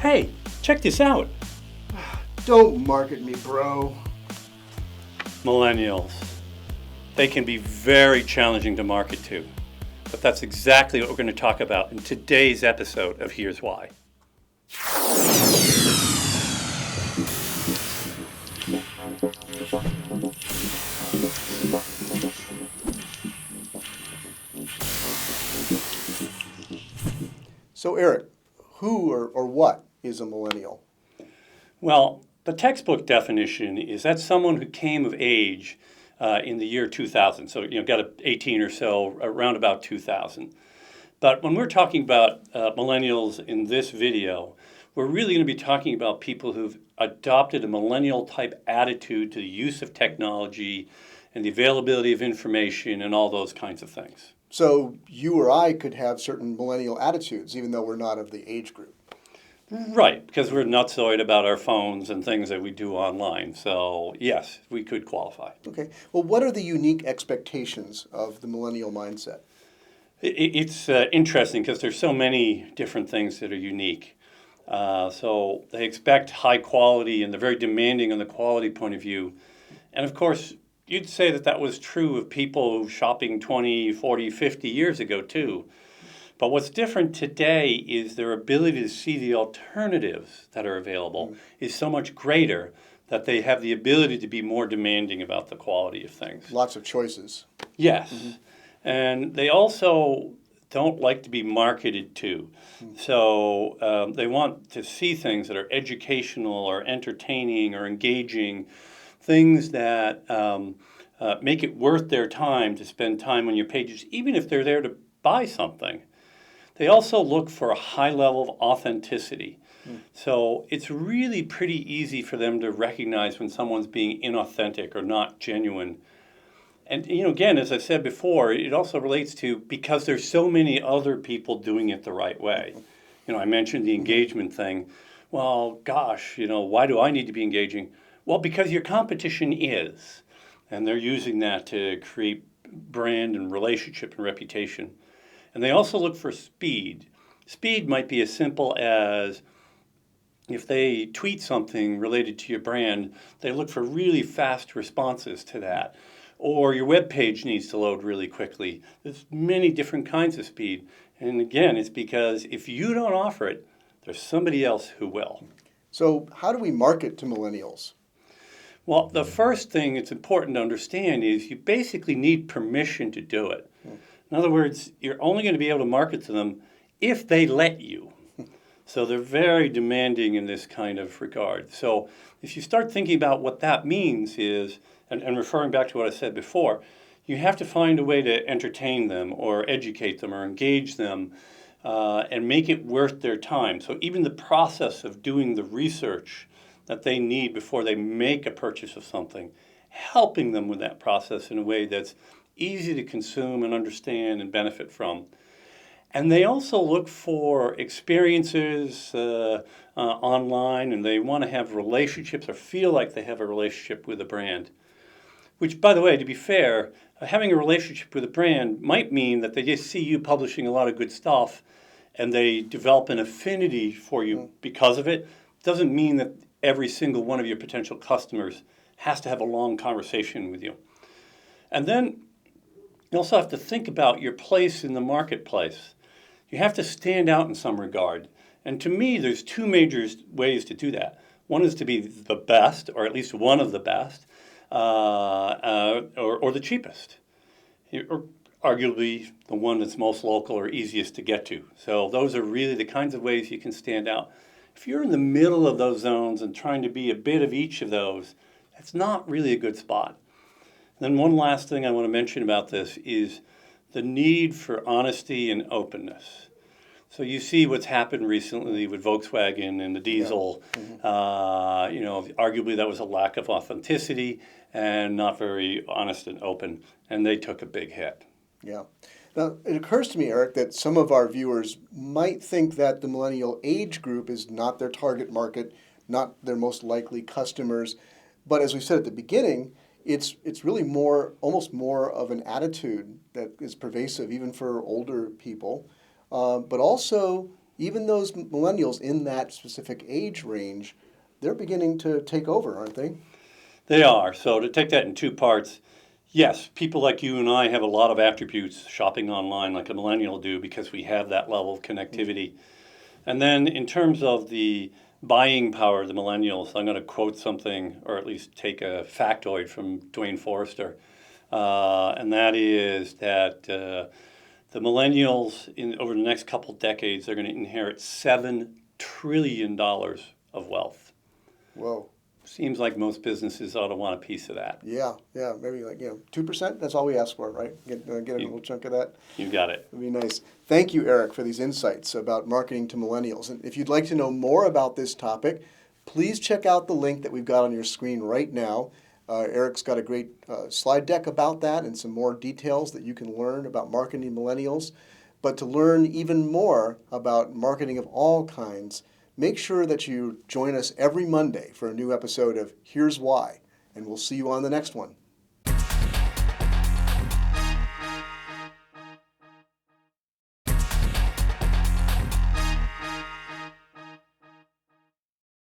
Hey, check this out. Don't market me, bro. Millennials. They can be very challenging to market to. But that's exactly what we're going to talk about in today's episode of Here's Why. So Eric, who or what is a millennial? Well, the textbook definition is that's someone who came of age in the year 2000. So, got 18 or so around about 2000. But when we're talking about millennials in this video, we're really going to be talking about people who've adopted a millennial type attitude to the use of technology and the availability of information and all those kinds of things. So you or I could have certain millennial attitudes, even though we're not of the age group. Right, because we're nutsoid about our phones and things that we do online. So yes, we could qualify. Okay. Well, what are the unique expectations of the millennial mindset? It's interesting because there's so many different things that are unique. So they expect high quality and they're very demanding on the quality point of view. And of course, you'd say that was true of people shopping 20, 40, 50 years ago too. But what's different today is their ability to see the alternatives that are available is so much greater that they have the ability to be more demanding about the quality of things. Lots of choices. Yes. Mm-hmm. And they also don't like to be marketed to. So they want to see things that are educational or entertaining or engaging, things that make it worth their time to spend time on your pages, even if they're there to buy something. They also look for a high level of authenticity. So it's really pretty easy for them to recognize when someone's being inauthentic or not genuine. And, again, as I said before, it also relates to because there's so many other people doing it the right way. I mentioned the engagement thing. Well, gosh, why do I need to be engaging? Well, because your competition is. And they're using that to create brand and relationship and reputation. And they also look for speed. Speed might be as simple as if they tweet something related to your brand, they look for really fast responses to that. Or your web page needs to load really quickly. There's many different kinds of speed. And again, it's because if you don't offer it, there's somebody else who will. So how do we market to millennials? Well, the first thing it's important to understand is you basically need permission to do it. In other words, you're only going to be able to market to them if they let you. So they're very demanding in this kind of regard. So if you start thinking about what that means is, and referring back to what I said before, you have to find a way to entertain them or educate them or engage them and make it worth their time. So even the process of doing the research that they need before they make a purchase of something, helping them with that process in a way that's easy to consume and understand and benefit from. And they also look for experiences online, and they want to have relationships or feel like they have a relationship with a brand. Which, by the way, to be fair, having a relationship with a brand might mean that they just see you publishing a lot of good stuff and they develop an affinity for you because of it. Doesn't mean that every single one of your potential customers has to have a long conversation with you. And then you also have to think about your place in the marketplace. You have to stand out in some regard. And to me, there's two major ways to do that. One is to be the best, or at least one of the best, or the cheapest, or arguably the one that's most local or easiest to get to. So those are really the kinds of ways you can stand out. If you're in the middle of those zones and trying to be a bit of each of those, that's not really a good spot. Then one last thing I want to mention about this is the need for honesty and openness. So you see what's happened recently with Volkswagen and the diesel. Arguably that was a lack of authenticity and not very honest and open, and they took a big hit. Yeah. Now, it occurs to me, Eric, that some of our viewers might think that the millennial age group is not their target market, not their most likely customers. But as we said at the beginning, it's really almost more of an attitude that is pervasive even for older people. But also, even those millennials in that specific age range, they're beginning to take over, aren't they? They are. So to take that in two parts, yes, people like you and I have a lot of attributes shopping online like a millennial do because we have that level of connectivity. And then in terms of the buying power of the millennials, I'm going to quote something or at least take a factoid from Dwayne Forrester. And that is that the millennials, over the next couple decades, they're going to inherit $7 trillion of wealth. Whoa. Seems like most businesses ought to want a piece of that. Yeah, maybe 2%. That's all we ask for, right? Get a little chunk of that. You got it. It'd be nice. Thank you, Eric, for these insights about marketing to millennials. And if you'd like to know more about this topic, please check out the link that we've got on your screen right now. Eric's got a great slide deck about that and some more details that you can learn about marketing millennials. But to learn even more about marketing of all kinds, make sure that you join us every Monday for a new episode of Here's Why, and we'll see you on the next one.